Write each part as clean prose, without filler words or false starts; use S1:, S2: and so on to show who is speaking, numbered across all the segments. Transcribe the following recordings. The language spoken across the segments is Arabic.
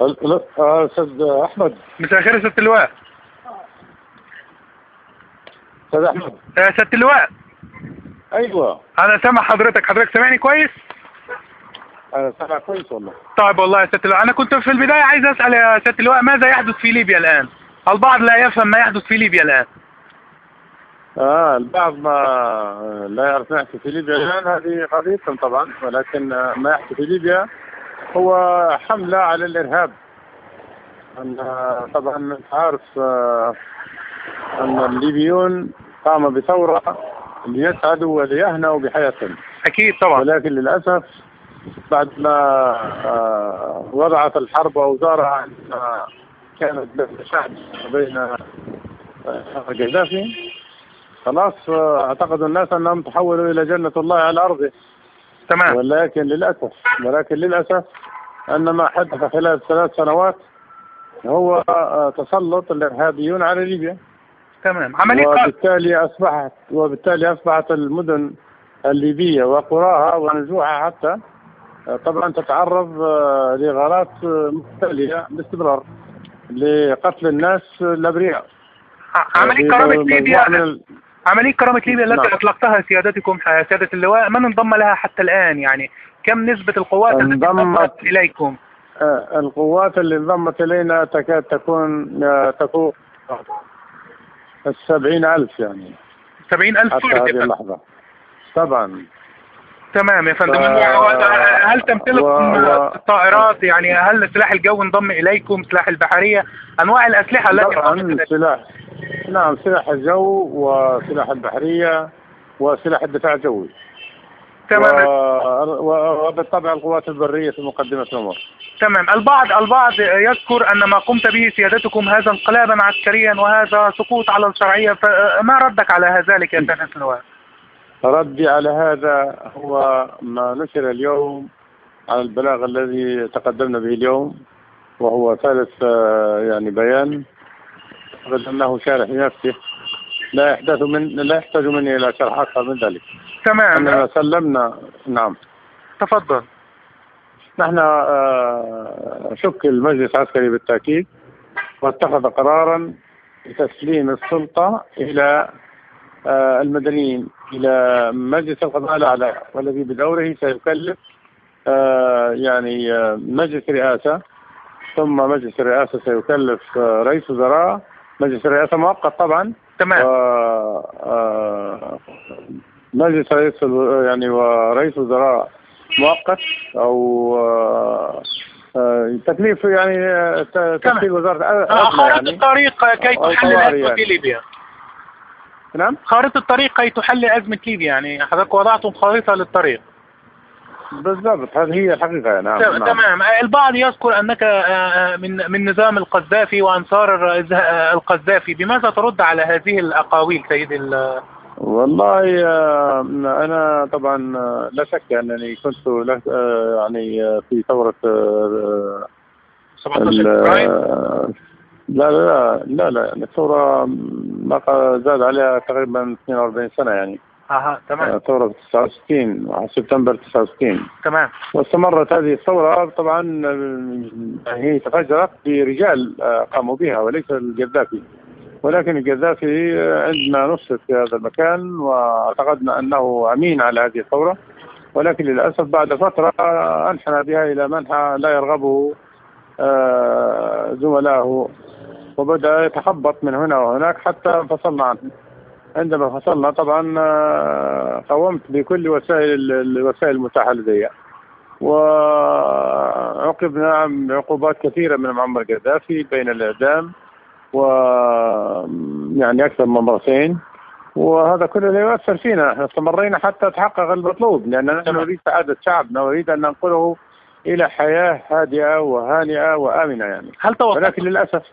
S1: أستاذ أحمد.
S2: مساء الخير يا سيادة اللواء.
S1: أستاذ أحمد.
S2: سيادة اللواء.
S1: أيوه.
S2: أنا سامع حضرتك سامعني كويس؟
S1: أنا سامع كويس والله.
S2: طيب والله يا سيادة اللواء، أنا كنت في البداية عايز أسأل يا سيادة اللواء ماذا يحدث في ليبيا الآن؟ البعض لا يفهم ما يحدث في ليبيا الآن.
S1: البعض ما لا يعرف ما يحدث في ليبيا الآن، هذه قضية طبعا، ولكن ما يحدث في ليبيا هو حملة على الإرهاب. طبعا عارف أن الليبيون قاموا بثورة ليسعدوا وليهنوا بحياتهم.
S2: أكيد طبعا.
S1: ولكن للأسف بعد ما وضعت الحرب أوزارها كانت شعب بين القذافي، خلاص اعتقد الناس أنهم تحولوا إلى جنة الله على أرضه.
S2: تمام.
S1: ولكن للأسف أن ما حدث خلال 3 سنوات هو تسلط الإرهابيون على ليبيا.
S2: تمام.
S1: وبالتالي أصبحت المدن الليبية وقراها ونزوعها حتى طبعا تتعرض لغارات متتالية باستمرار لقتل الناس الأبرياء.
S2: عملية كرامة ليبيا التي أطلقتها سيادتكم سيادة اللواء، من انضم لها حتى الآن؟ يعني كم نسبة القوات التي انضمت إليكم؟
S1: القوات اللي انضمت إلينا تكاد تكون 70,000 يعني.
S2: 70,000
S1: حتى هذه اللحظة طبعا.
S2: تمام يا فندم. هل تمتلكم الطائرات؟ يعني هل سلاح الجو انضم إليكم؟ سلاح البحرية؟ أنواع الأسلحة التي
S1: نعم، سلاح الجو وسلاح البحرية وسلاح الدفاع الجوي.
S2: تمام.
S1: وبالطبع القوات البرية في مقدمة الأمور.
S2: تمام. البعض يذكر أن ما قمت به سيادتكم هذا انقلابا عسكريا وهذا سقوط على الشرعية، فما ردك على ذلك يا سيادة اللواء؟
S1: ردي على هذا هو ما نشر اليوم على البلاغ الذي تقدمنا به اليوم، وهو ثالث يعني بيان أنه شارح لنفسه، لا يحتاج مني إلى شرح أكثر من ذلك.
S2: تمام.
S1: أننا سلمنا. نعم
S2: تفضل.
S1: نحن شكل المجلس العسكري بالتأكيد، واتخذ قرارا بتسليم السلطة إلى المدنيين، إلى مجلس القضاء الأعلى، والذي بدوره سيكلف يعني مجلس رئاسة، ثم مجلس الرئاسة سيكلف رئيس وزراء، مجلس الرئاسة مؤقت طبعا.
S2: تمام.
S1: مجلس يعني ورئيس وزراء مؤقت، أو تكليف يعني تشكيل وزارة
S2: خارطة الطريق كي تحل أزمة ليبيا.
S1: نعم،
S2: خارطة الطريق كي تحل أزمة ليبيا، يعني حضرتك وضعتم خارطة للطريق.
S1: بالضبط، هذه هي الحقيقة. نعم.
S2: تمام. البعض يذكر أنك من نظام القذافي وأنصار القذافي، بماذا ترد على هذه الأقاويل سيدي
S1: والله أنا طبعا لا شك أنني كنت يعني في ثورة
S2: 17 فبراير.
S1: لا يعني الثورة ما زاد عليها تقريبا 42 سنة يعني.
S2: تمام.
S1: ثورة 69 سبتمبر 69.
S2: تمام.
S1: واستمرت هذه الثورة طبعا، هي تفجرت برجال قاموا بها وليس القذافي، ولكن القذافي عندما نصف في هذا المكان واعتقدنا أنه أمين على هذه الثورة، ولكن للأسف بعد فترة أنحنى بها إلى منحى لا يرغبه زملائه، وبدأ يتخبط من هنا وهناك حتى فصلنا عنه. عندما فصلنا طبعا قومت بكل الوسائل المتاحة لدي، وعوقبنا بعقوبات كثيرة من معمر القذافي بين الإعدام ويعني أكثر من مرتين، وهذا كله لا يؤثر فينا. احنا استمرينا حتى تحقق المطلوب، لأننا نريد سعادة شعبنا، نريد أن ننقله إلى حياة هادئة وهانئة وآمنة يعني. ولكن للأسف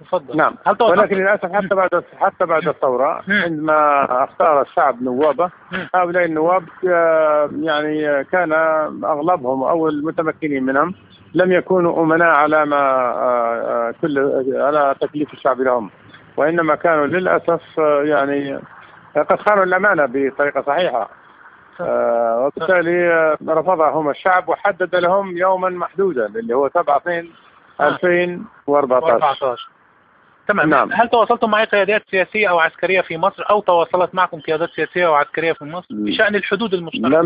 S2: تفضل.
S1: نعم. ولكن للأسف حتى بعد الثورة عندما اختار الشعب نوابه، هؤلاء النواب يعني كان أغلبهم أو المتمكنين منهم لم يكونوا أمناء على على تكليف الشعب لهم، وإنما كانوا للأسف يعني قد خانوا الأمانة بطريقة صحيحة. وبالتالي رفضهم الشعب وحدد لهم يوما محدودا اللي هو 7/2/2014.
S2: تمام. نعم. هل تواصلتم مع قيادات سياسية أو عسكرية في مصر، أو تواصلت معكم قيادات سياسية أو عسكرية في مصر بشأن الحدود المشتركة؟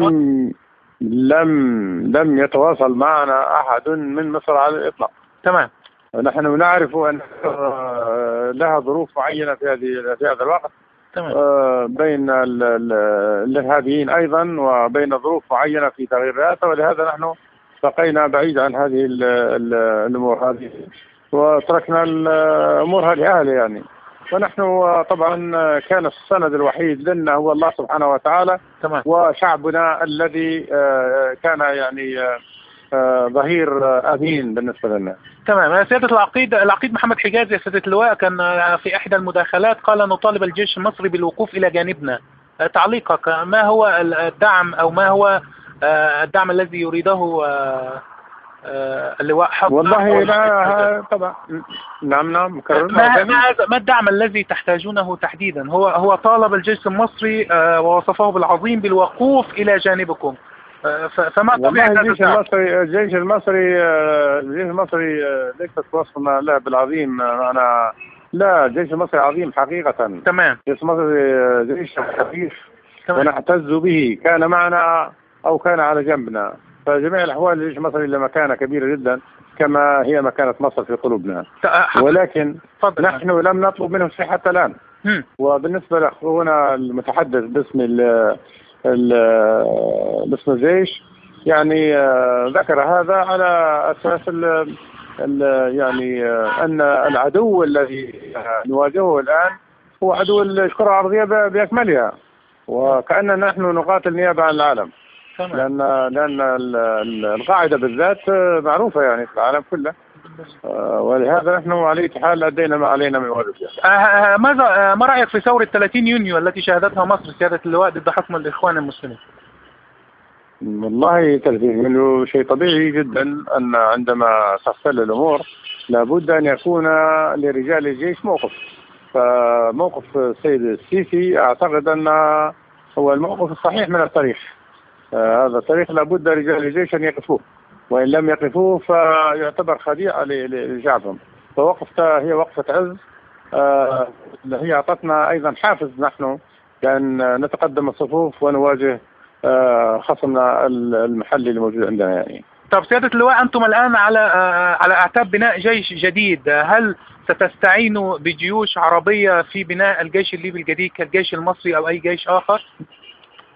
S1: لم يتواصل معنا أحد من مصر على الإطلاق.
S2: تمام.
S1: نحن نعرف أن لها ظروف معينة في هذا الوقت. تمام. بين الإرهابيين أيضا، وبين ظروف معينة في تغيير الرئاسة، ولهذا نحن بقينا بعيد عن هذه الأمور هذه، وتركنا الأمور لأهله يعني. ونحن طبعا كان السند الوحيد لنا هو الله سبحانه وتعالى. تمام. وشعبنا الذي كان يعني ظهير أمين بالنسبة لنا.
S2: تمام. سيادة العقيد محمد حجازي يا سيادة اللواء كان في إحدى المداخلات قال نطالب الجيش المصري بالوقوف إلى جانبنا. تعليقك، ما هو الدعم، أو ما هو الدعم الذي يريده اللواء حفص؟
S1: والله لا طبعا. نعم
S2: ما الدعم الذي تحتاجونه تحديدا؟ هو طالب الجيش المصري ووصفه بالعظيم بالوقوف إلى جانبكم، فما طبيعة
S1: الجيش المصري ليست وصفنا له بالعظيم. أنا لا، الجيش المصري عظيم حقيقة.
S2: تمام.
S1: الجيش المصري جيش خفيف ونعتز به، كان معنا أو كان على جنبنا. فجميع الأحوال الجيش المصري له مكانة كبيرة جدا، كما هي مكانة مصر في قلوبنا. ولكن نحن لم نطلب منه شيء حتى الآن. وبالنسبة لأخونا المتحدث باسم الجيش، يعني ذكر هذا على أساس يعني أن العدو الذي نواجهه الآن هو عدو الكرة الأرضية بأكملها، وكأننا نحن نقاتل نيابة عن العالم. لأن القاعدة بالذات معروفة يعني في العالم كله، ولهذا نحن على أي حال أدينا ما علينا من واجب.
S2: ما رأيك في ثورة 30 يونيو التي شهدتها مصر سيادة اللواء ضد حكم الإخوان المسلمين؟
S1: والله 30 يونيو شيء طبيعي جدا، أن عندما تختل الأمور لابد أن يكون لرجال الجيش موقف. فموقف السيد السيسي أعتقد أن هو الموقف الصحيح من التاريخ. هذا التاريخ لابد رجال الجيش أن يقفوه، وإن لم يقفوه فيعتبر خديعة لشعبهم. فوقفتها هي وقفة عز، هي أعطتنا أيضا حافز نحن كأن نتقدم الصفوف ونواجه خصمنا المحلي الموجود عندنا يعني.
S2: طب سيادة اللواء، أنتم الآن على أعتاب بناء جيش جديد، هل ستستعينوا بجيوش عربية في بناء الجيش الليبي الجديد كالجيش المصري أو أي جيش آخر؟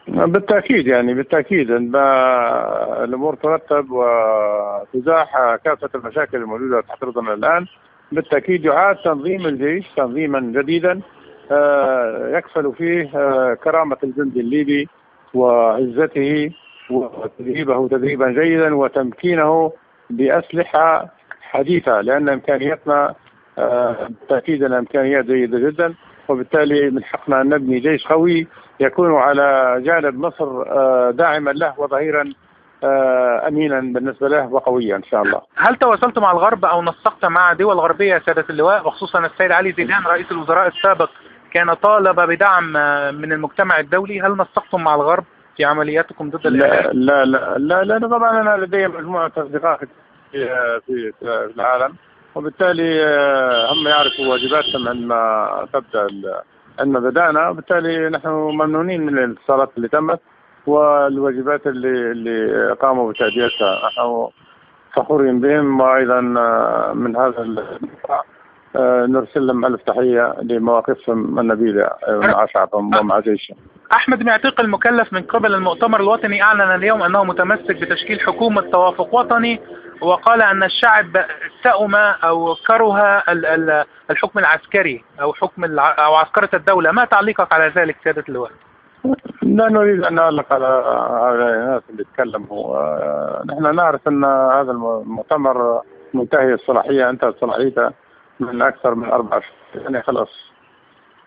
S1: بالتأكيد يعني، بالتأكيد عندما الأمور ترتب وتزاح كافة المشاكل الموجودة تحت رضنا الآن، بالتأكيد يعاد تنظيم الجيش تنظيما جديدا يكفل فيه كرامة الجندي الليبي وعزته، وتدريبه تدريبا جيدا، وتمكينه بأسلحة حديثة، لأن إمكانياتنا بالتأكيد الإمكانيات جيدة جدا. وبالتالي من حقنا أن نبني جيش قوي يكون على جانب مصر داعما له وظهيرا أمينا بالنسبة له وقويا إن شاء الله.
S2: هل تواصلت مع الغرب أو نسقت مع دول غربية يا سادة اللواء، وخصوصا السيد علي زيدان رئيس الوزراء السابق كان طالب بدعم من المجتمع الدولي؟ هل نسقتم مع الغرب في عملياتكم ضد الإرهاب؟
S1: لا لا لا لا طبعا أنا لدي مجموعة أصدقاء في العالم، وبالتالي هم يعرفوا واجباتهم عندما تبدأ عندما بدأنا، وبالتالي نحن ممنونين من الاتصالات اللي تمت والواجبات اللي قاموا بتأديتها. نحن فخورين بهم، وأيضا من هذا المقطع نرسل لهم ألف تحية لمواقفهم النبيلة مع شعبهم ومع جيشهم.
S2: أحمد معتيق المكلف من قبل المؤتمر الوطني أعلن اليوم أنه متمسك بتشكيل حكومة توافق وطني، وقال أن الشعب استأم أو كره الحكم العسكري أو عسكرة الدولة. ما تعليقك على ذلك سيادة اللواء؟
S1: لا نريد أن نعلق على الناس اللي تكلموا. نحن نعرف أن هذا المؤتمر منتهي الصلاحية، انتهت صلاحيته من أكثر من 4 شهور يعني خلاص.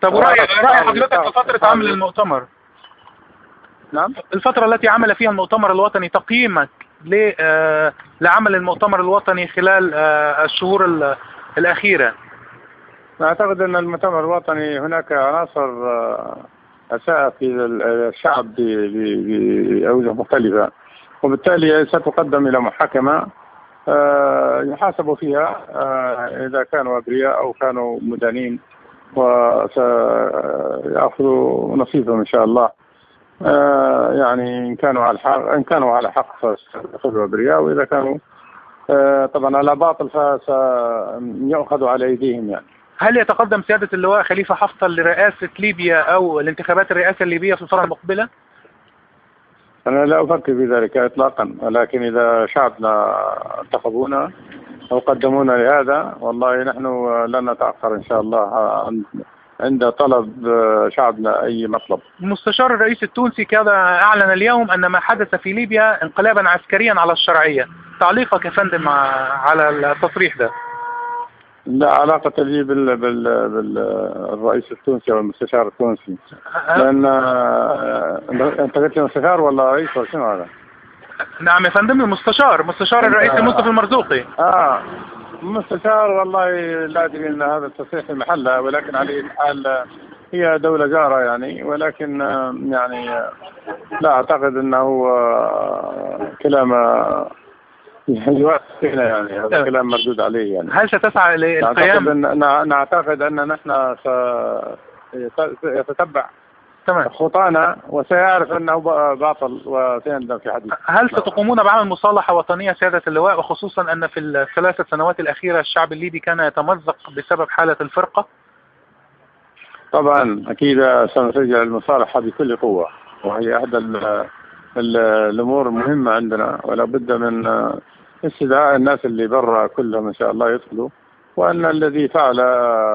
S2: طب رأي حضرتك في فترة عمل المؤتمر؟
S1: نعم،
S2: الفترة التي عمل فيها المؤتمر الوطني، تقييمك لعمل المؤتمر الوطني خلال الشهور الأخيرة؟
S1: أعتقد أن المؤتمر الوطني هناك عناصر أساء في الشعب بأوجه مختلفة، وبالتالي ستقدم إلى محاكمة يحاسبوا فيها إذا كانوا أبرياء أو كانوا مدانين، وسيأخذوا نصيبهم إن شاء الله. يعني إن كانوا على حق فسيأخذوا أبرياء، وإذا كانوا طبعا على باطل فسيؤخذوا على أيديهم يعني.
S2: هل يتقدم سيادة اللواء خليفة حفتر لرئاسة ليبيا أو الانتخابات الرئاسة الليبية في الفترة المقبلة؟
S1: أنا لا أفكر في ذلك إطلاقا، ولكن إذا شعبنا انتخبونا أو قدمونا لهذا، والله نحن لن نتأخر إن شاء الله عند طلب شعبنا أي مطلب.
S2: مستشار الرئيس التونسي كان أعلن اليوم أن ما حدث في ليبيا انقلابا عسكريا على الشرعية، تعليقك يا فندم على التصريح ده؟
S1: لا علاقة لي بالرئيس التونسي أو المستشار التونسي، لأن أنت قلت مستشار ولا رئيس ولا شنو هذا؟
S2: نعم يا فندم، مستشار الرئيس المصطفى المرزوقي.
S1: مستشار، والله لا أدري أن هذا التصريح في محله، ولكن على الحال هي دولة جارة يعني، ولكن يعني لا أعتقد أنه كلام يعني هذا كلام مردود عليه يعني.
S2: هل ستسعى للقيام؟
S1: نعتقد أن نحن سيتتبع
S2: تمام
S1: خطانا وسيعرف أنه باطل وسيندم في حديث.
S2: هل ستقومون بعمل مصالحة وطنية سيادة اللواء، وخصوصا أن في الثلاث سنوات الأخيرة الشعب الليبي كان يتمزق بسبب حالة الفرقة؟
S1: طبعا أكيد سنرجع المصالحة بكل قوة، وهي أحد الأمور المهمة عندنا، ولا بد من استدعاء الناس اللي برا كلهم إن شاء الله يدخلوا، وأن الذي فعل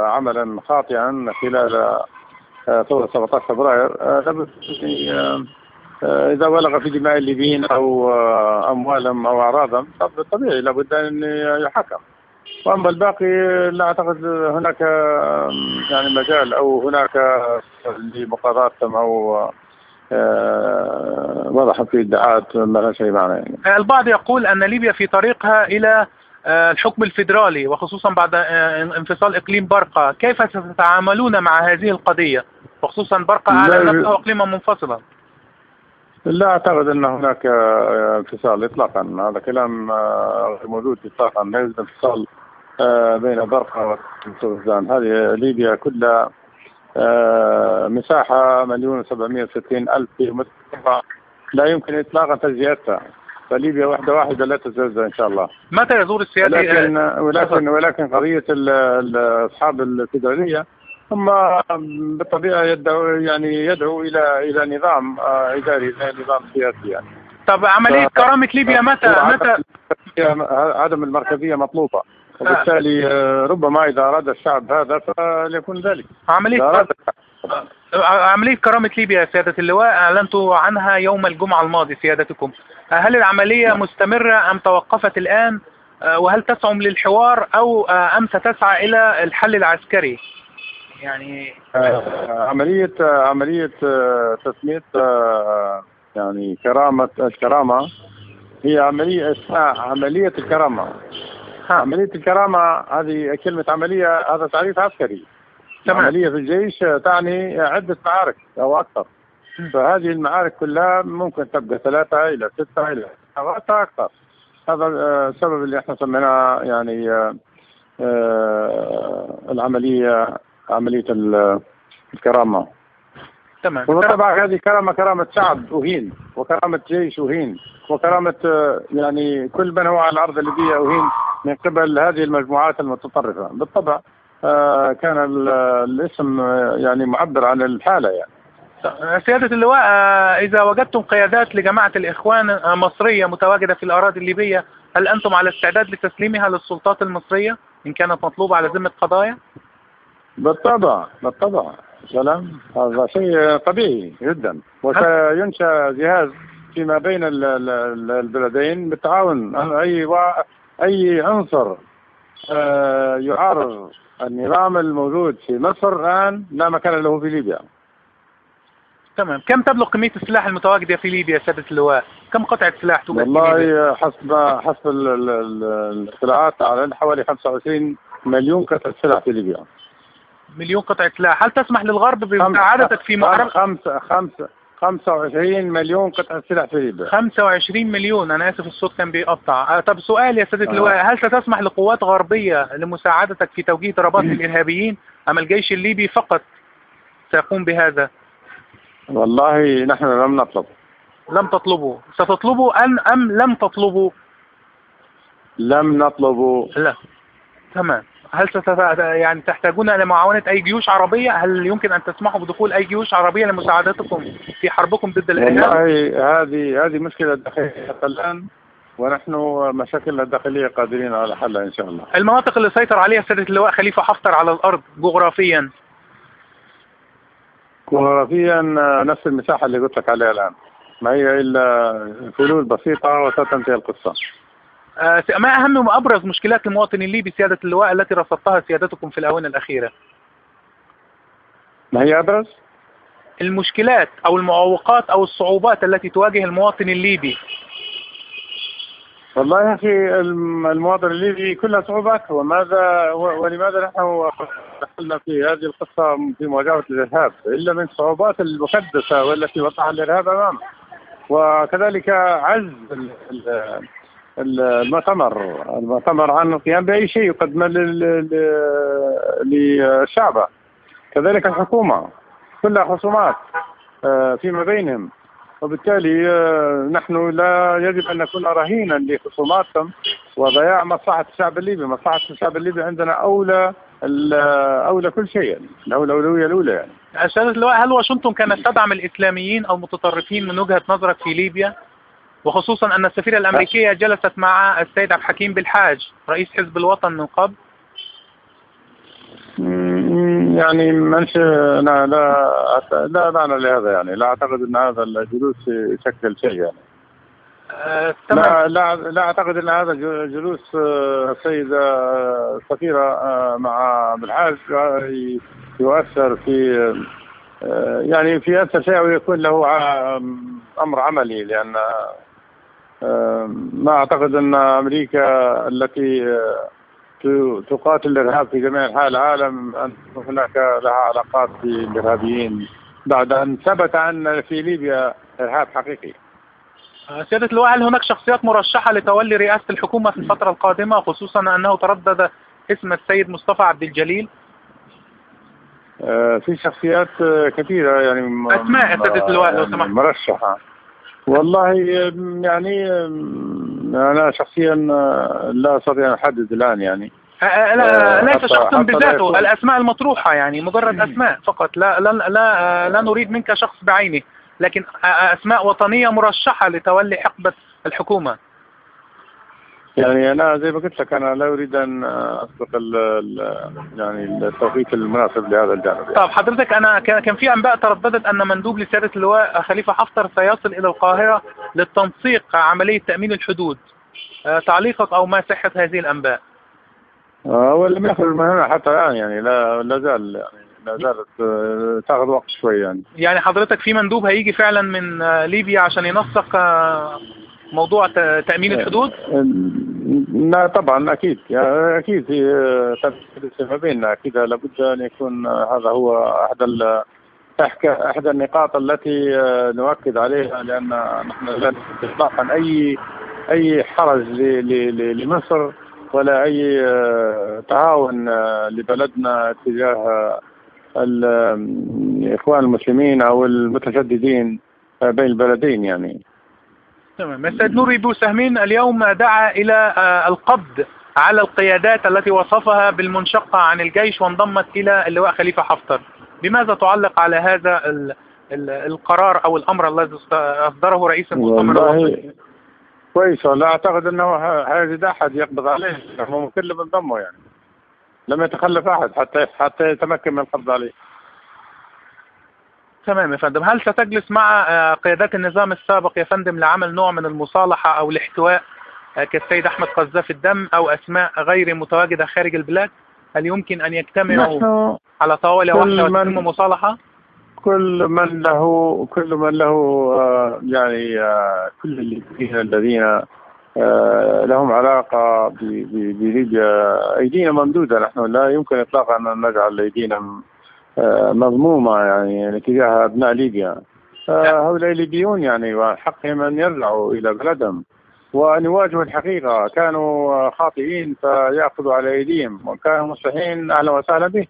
S1: عملا خاطئا خلال ثورة 17 فبراير لابد إذا بلغ في دماء الليبيين أو أموالهم أو أعراضهم طبيعي لابد أن يحكم. وأما الباقي لا أعتقد هناك يعني مجال أو هناك لمقاضاتهم أو وضح في ادعاءات ما لها شيء معنى يعني.
S2: البعض يقول أن ليبيا في طريقها إلى الحكم الفيدرالي، وخصوصا بعد انفصال إقليم برقة. كيف ستتعاملون مع هذه القضية، وخصوصا برقة أعلن نفسه إقليما منفصلا؟
S1: لا أعتقد أن هناك انفصال إطلاقا، هذا كلام غير موجود إطلاقا. لا يوجد انفصال بين برقة والسودان. هذه ليبيا كلها مساحة 1,760,000 كيلومتر، لا يمكن إطلاقا تجزئتها، فليبيا واحدة لا تتجزأ إن شاء الله.
S2: متى يزور السيادة؟
S1: ولكن قضية أصحاب الفيدرالية هم بالطبيعة يدعو إلى نظام إداري، نظام سياسي يعني.
S2: طب عملية كرامة ليبيا متى؟
S1: عدم المركزية مطلوبة، وبالتالي ربما إذا أراد الشعب هذا فليكون ذلك.
S2: عملية كرامة ليبيا يا سيادة اللواء أعلنتوا عنها يوم الجمعة الماضي سيادتكم، هل العملية مستمرة أم توقفت الآن؟ وهل تسعم للحوار أم ستسعى إلى الحل العسكري؟ يعني
S1: عملية تسمية يعني الكرامة هي عملية اسمها عملية الكرامة. عملية الكرامة هذه كلمة عملية، هذا تعريف عسكري. عملية في الجيش تعني عدة معارك أو أكثر، فهذه المعارك كلها ممكن تبقى 3 إلى 6 إلى 7 أكثر. هذا السبب اللي احنا سميناه يعني عملية الكرامة.
S2: تمام.
S1: وطبعا هذه كرامة شعب أهين، وكرامة جيش أهين، وكرامة يعني كل من هو على الأرض الليبية أهين من قبل هذه المجموعات المتطرفة. بالطبع كان الاسم يعني معبر عن الحالة يعني.
S2: سيادة اللواء، إذا وجدتم قيادات لجماعة الإخوان مصرية متواجدة في الأراضي الليبية، هل أنتم على استعداد لتسليمها للسلطات المصرية إن كانت مطلوبة على ذمة قضايا؟
S1: بالطبع سلام، هذا شيء طبيعي جدا، وسينشأ جهاز فيما بين البلدين بالتعاون. أي عنصر يعارض النظام الموجود في مصر الآن لا مكان له في ليبيا.
S2: تمام. كم تبلغ كمية السلاح المتواجدة في ليبيا سيادة اللواء؟ كم قطعة سلاح توجد في
S1: ليبيا؟
S2: والله
S1: حسب الاطلاعات على حوالي 25 مليون قطعة سلاح في ليبيا.
S2: مليون قطعة سلاح. هل تسمح للغرب بمساعدتك في محاربة
S1: 25 مليون قطعة سلاح في ليبيا؟
S2: 25 مليون، أنا آسف الصوت كان بيقطع. طب سؤال يا سيادة اللواء، هل ستسمح لقوات غربية لمساعدتك في توجيه ضربات الإرهابيين أم الجيش الليبي فقط سيقوم بهذا؟
S1: والله نحن لم نطلب.
S2: لم تطلبوا؟ ستطلبوا أم لم تطلبوا؟
S1: لم نطلبوا.
S2: لا. تمام. هل يعني تحتاجون لمعاونة أي جيوش عربية؟ هل يمكن أن تسمحوا بدخول أي جيوش عربية لمساعدتكم في حربكم ضد الإرهاب؟
S1: والله هذه مشكلة داخلية الآن، ونحن مشاكلنا الداخلية قادرين على حلها إن شاء الله.
S2: المناطق اللي سيطر عليها سيادة اللواء خليفة حفتر على الأرض جغرافيا؟
S1: جغرافيا نفس المساحة اللي قلت لك عليها الآن، ما هي إلا حلول بسيطة وستنتهي القصة.
S2: ما أهم وأبرز مشكلات المواطن الليبي سيادة اللواء التي رصدتها سيادتكم في الآونة الأخيرة؟
S1: ما هي أبرز؟
S2: المشكلات أو المعوقات أو الصعوبات التي تواجه المواطن الليبي.
S1: والله يا أخي المواطن الليبي كلها صعوبات، ولماذا نحن دخلنا في هذه القصة في مواجهة الإرهاب إلا من الصعوبات المكدسة والتي وضعها الإرهاب أمامه، وكذلك عجز المؤتمر عن القيام بأي شيء يقدم للشعب، كذلك الحكومة كلها خصومات فيما بينهم، وبالتالي نحن لا يجب أن نكون رهينا لخصوماتهم وضياع مصلحة الشعب الليبي. مصلحة الشعب الليبي عندنا أولى كل شيء، يعني الأولوية الأولى. يعني
S2: سيادة اللواء، هل واشنطن كانت تدعم الإسلاميين أو المتطرفين من وجهة نظرك في ليبيا، وخصوصا أن السفيرة الأمريكية جلست مع السيد عبد الحكيم بالحاج رئيس حزب الوطن من قبل؟
S1: يعني لا معنى لهذا، يعني لا أعتقد أن هذا الجلوس يشكل شيء يعني. لا أعتقد أن هذا جلوس السيدة السفيرة مع بالحاج يؤثر في يعني في أثر شيء ويكون له أمر عملي، لأن ما أعتقد أن أمريكا التي تقاتل الإرهاب في جميع أنحاء العالم أن هناك لها علاقات بالإرهابيين بعد أن ثبت أن في ليبيا إرهاب حقيقي.
S2: سيادة اللواء، هل هناك شخصيات مرشحة لتولي رئاسة الحكومة في الفترة القادمة، خصوصا أنه تردد اسم السيد مصطفى عبد الجليل؟
S1: في شخصيات كثيرة يعني
S2: أسماء سيادة اللواء لو سمحت.
S1: مرشحة. والله يعني أنا شخصيا لا أستطيع أن أحدد الآن يعني.
S2: ليس شخصا بذاته، الأسماء المطروحة يعني مجرد أسماء فقط، لا نريد منك شخص بعينه، لكن أسماء وطنية مرشحة لتولي حقبة الحكومة.
S1: يعني أنا زي ما قلت لك أنا لا أريد أن أسبق يعني التوقيت المناسب لهذا الجانب يعني.
S2: طب حضرتك، أنا كان في أنباء ترددت أن مندوب لسيادة اللواء خليفة حفتر سيصل إلى القاهرة للتنسيق عملية تأمين الحدود، تعليقك أو ما صحة هذه الأنباء؟
S1: ولم يخرج من هنا حتى الآن، يعني لا زالت تأخذ وقت شوي يعني
S2: حضرتك في مندوب هيجي فعلا من ليبيا عشان ينسق موضوع تأمين الحدود؟
S1: لا طبعا أكيد في تنسيق ما بيننا، أكيد لابد أن يكون هذا هو أحد النقاط التي نؤكد عليها، لأن نحن لا نريد إطلاقا أي حرج لمصر ولا أي تعاون لبلدنا تجاه الإخوان المسلمين أو المتشددين بين البلدين يعني.
S2: تمام. السيد نوري بوسهمين اليوم دعا إلى القبض على القيادات التي وصفها بالمنشقة عن الجيش وانضمت إلى اللواء خليفة حفتر، بماذا تعلق على هذا القرار أو الأمر الذي أصدره رئيس المؤتمر الوطني؟
S1: كويس، لا أعتقد أنه هيجد أحد يقبض عليه، هم كلهم انضموا يعني، لم يتخلف أحد حتى يتمكن من القبض عليه.
S2: تمام يا فندم. هل ستجلس مع قيادات النظام السابق يا فندم لعمل نوع من المصالحة أو الاحتواء كالسيد أحمد قذافي الدم أو أسماء غير متواجدة خارج البلاد؟ هل يمكن أن يجتمعوا على طاولة واحدة وتتم مصالحة؟
S1: كل من له يعني كل الذين لهم علاقة بليبيا. أيدينا ممدودة، نحن لا يمكن إطلاقا أن نجعل أيدينا مضمومة يعني تجاه أبناء ليبيا. هؤلاء ليبيون يعني وحقهم أن يرجعوا إلى بلدهم وأن يواجهوا الحقيقة. كانوا خاطئين فيأخذوا على أيديهم، وكانوا مصلحين أهلا وسهلا به.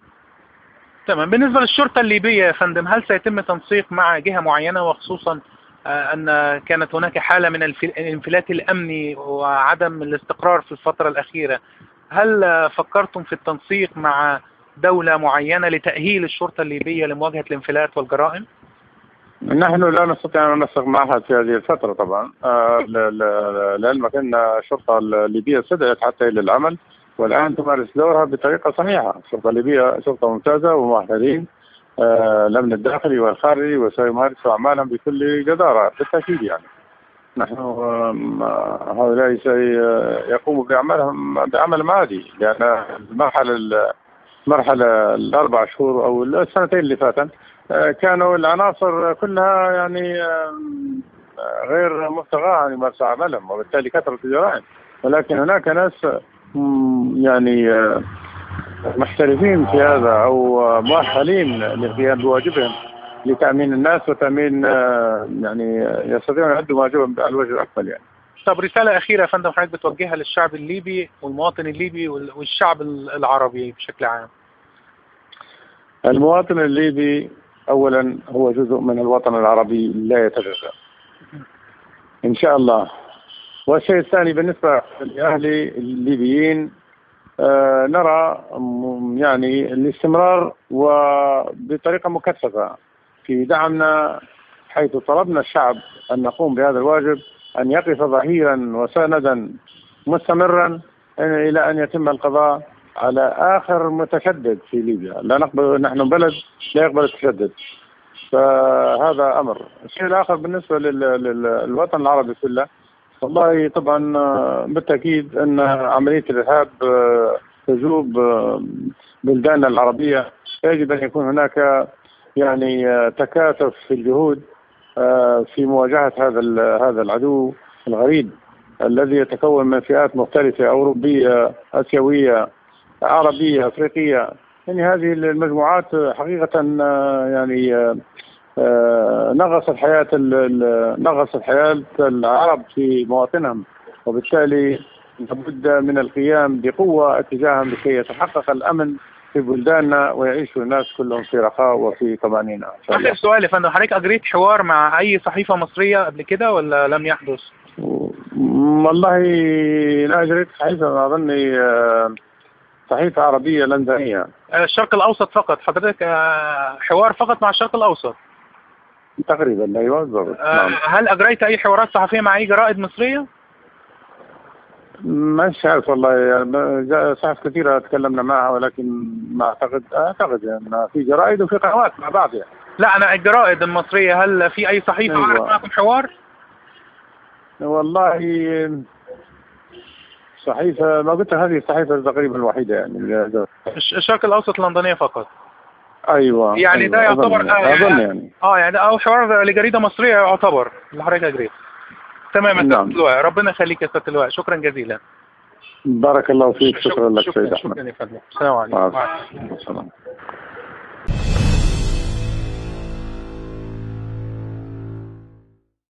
S2: تمام. بالنسبة للشرطة الليبية يا فندم، هل سيتم تنسيق مع جهة معينة، وخصوصا أن كانت هناك حالة من الانفلات الأمني وعدم الاستقرار في الفترة الأخيرة؟ هل فكرتم في التنسيق مع دولة معينة لتأهيل الشرطة الليبية لمواجهة الانفلات والجرائم؟
S1: نحن لا نستطيع أن ننسق مع أحد في هذه الفترة طبعا، لعلمك أن الشرطة الليبية صدقت حتى إلى العمل، والآن تمارس دورها بطريقة صحيحة. الشرطة الليبية شرطة ممتازة ومؤهلين، الأمن الداخلي والخارجي، وسيمارسوا أعمالهم بكل جدارة بالتأكيد. يعني نحن هؤلاء سيقوموا بأعمالهم بعمل عادي، لأن المرحلة الأربع شهور أو السنتين اللي فاتن كانوا العناصر كلها يعني غير مبتغاة أن يمارسوا عملهم، وبالتالي كثرت الجرائم. ولكن هناك ناس يعني محترفين في هذا أو مؤهلين للقيام بواجبهم لتأمين الناس وتأمين يعني يستطيعون أن يؤدوا واجبهم على الوجه الأكمل. يعني
S2: طب رسالة أخيرة يا فندم حضرتك بتوجهها للشعب الليبي والمواطن الليبي والشعب العربي بشكل عام؟
S1: المواطن الليبي أولا هو جزء من الوطن العربي لا يتجزأ إن شاء الله. والشيء الثاني بالنسبة لأهل الليبيين، نرى يعني الاستمرار وبطريقة مكثفة في دعمنا، حيث طلبنا الشعب أن نقوم بهذا الواجب، أن يقف ظهيرا وسندا مستمرا إلى أن يتم القضاء على آخر متشدد في ليبيا. لا نقبل، نحن بلد لا يقبل التشدد، فهذا أمر. الشيء الآخر بالنسبة للوطن العربي كله، والله طبعا بالتأكيد أن عملية الإرهاب تجوب بلداننا العربية. يجب أن يكون هناك يعني تكاتف في الجهود في مواجهة هذا العدو الغريب الذي يتكون من فئات مختلفة، أوروبية، آسيوية، عربية، أفريقية. يعني هذه المجموعات حقيقة يعني نغصت حياة العرب في مواطنهم، وبالتالي لابد من القيام بقوة اتجاههم لكي يتحقق الأمن في بلداننا ويعيشوا الناس كلهم في رخاء وفي طمأنينة.
S2: آخر سؤال يا فندم، حضرتك أجريت حوار مع أي صحيفة مصرية قبل كده ولا لم يحدث؟
S1: والله لا أجريت صحيفة، أظني صحيفة عربية لندنية.
S2: الشرق الأوسط فقط حضرتك؟ حوار فقط مع الشرق الأوسط
S1: تقريبا. أيوة بالضبط.
S2: هل أجريت أي حوارات صحفية مع أي جرائد مصرية؟
S1: مش عارف والله، يعني صحف كثيرة تكلمنا معها، ولكن ما أعتقد أن في جرائد وفي قنوات مع بعض يعني.
S2: لا أنا الجرائد المصرية، هل في أي صحيفة عملت معكم حوار؟
S1: والله صحيفة ما قلت، هذه الصحيفة تقريبا الوحيدة يعني.
S2: الشرق الأوسط اللندنية فقط.
S1: أيوة
S2: يعني
S1: أيوة
S2: ده يعتبر
S1: أظن يعني
S2: يعني أو حوار لجريدة مصرية يعتبر اللي حضرتك أجريت. تمام يا سيادة اللواء، ربنا يخليك يا سيادة اللواء، شكرا جزيلا.
S1: بارك الله فيك. شكرا لك سيد أحمد.
S2: شكرا يا فندم. السلام عليكم.
S1: السلام.